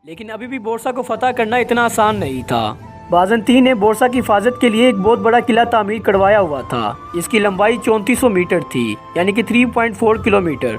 لیکن ابھی بھی بورسا کو فتح کرنا اتنا آسان نہیں تھا۔ بازنطین نے بورسا کی حفاظت کے لیے ایک بہت بڑا قلعہ تعمیر کروایا ہوا تھا۔ اس کی لمبائی 3400 میٹر تھی، یعنی کہ 3.4 کلومیٹر۔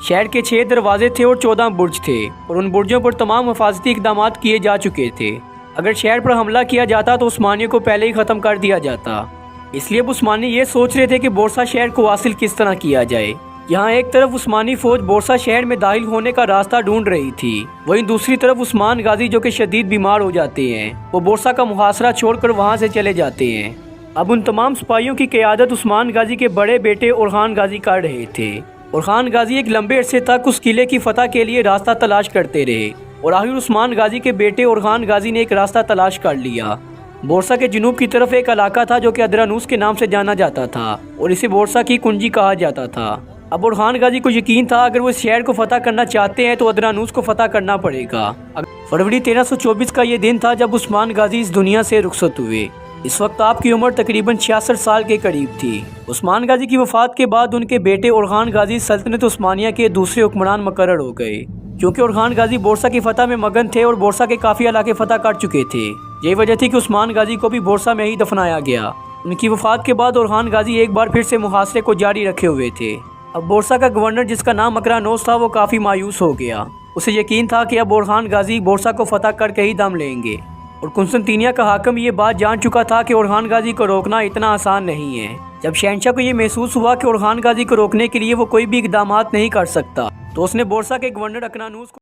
شہر کے 6 دروازے تھے اور 14 برج تھے، اور ان برجوں پر تمام حفاظتی اقدامات کیے جا چکے تھے۔ اگر شہر پر حملہ کیا جاتا تو عثمانیوں کو پہلے ہی ختم کر دیا جاتا۔ اس لیے اب عثمانی یہ سوچ رہے تھے کہ بورسا شہر کو حاصل کس طرح کیا جائے۔ یہاں ایک طرف عثمانی فوج بورسا شہر میں داخل ہونے کا راستہ ڈھونڈ رہی تھی، وہیں دوسری طرف عثمان غازی جو کہ شدید بیمار ہو جاتے ہیں، وہ بورسا کا محاصرہ چھوڑ کر وہاں سے چلے جاتے ہیں۔ اب ان تمام سپاہیوں کی قیادت عثمان غازی کے بڑے بیٹے اورخان غازی کر رہے تھے۔ اورخان غازی ایک لمبے عرصے تک اس قلعے کی فتح کے لیے راستہ تلاش کرتے رہے، اور آخر عثمان غازی کے بیٹے اورخان غازی نے ایک راستہ تلاش کر لیا۔ بورسا کے جنوب کی طرف ایک علاقہ تھا جو کہ ادرانوس کے نام سے جانا جاتا تھا، اور اسے بورسا کی کنجی کہا جاتا تھا۔ اب اورخان غازی کو یقین تھا اگر وہ اس شہر کو فتح کرنا چاہتے ہیں تو ادرانوس کو فتح کرنا پڑے گا۔ فروری 1324 کا یہ دن تھا جب عثمان غازی اس دنیا سے رخصت ہوئے۔ اس وقت آپ کی عمر تقریباً 66 سال کے قریب تھی۔ عثمان غازی کی وفات کے بعد ان کے بیٹے اورخان غازی سلطنت عثمانیہ کے دوسرے حکمران مقرر ہو گئے۔ کیونکہ اورخان غازی بورسا کی فتح میں مگن تھے اور بورسا کے کافی علاقے فتح کر چکے تھے، یہی وجہ تھی کہ عثمان غازی کو بھی بورسا میں ہی دفنایا گیا۔ ان کی وفات کے بعد اورخان غازی ایک بار پھر سے محاصرے کو جاری رکھے ہوئے تھے۔ اب بورسا کا گورنر جس کا نام اقرانوس تھا وہ کافی مایوس ہو گیا۔ اسے یقین تھا کہ اب اورخان غازی بورسا کو فتح کر کے ہی دم لیں گے، اور قسطنطنیہ کا حاکم یہ بات جان چکا تھا کہ اورخان غازی کو روکنا اتنا آسان نہیں ہے۔ جب شہنشاہ کو یہ محسوس ہوا کہ اورخان غازی کو روکنے کے لیے وہ کوئی بھی اقدامات نہیں کر سکتا، تو اس نے بورسا کے گورنر اقرانوس کو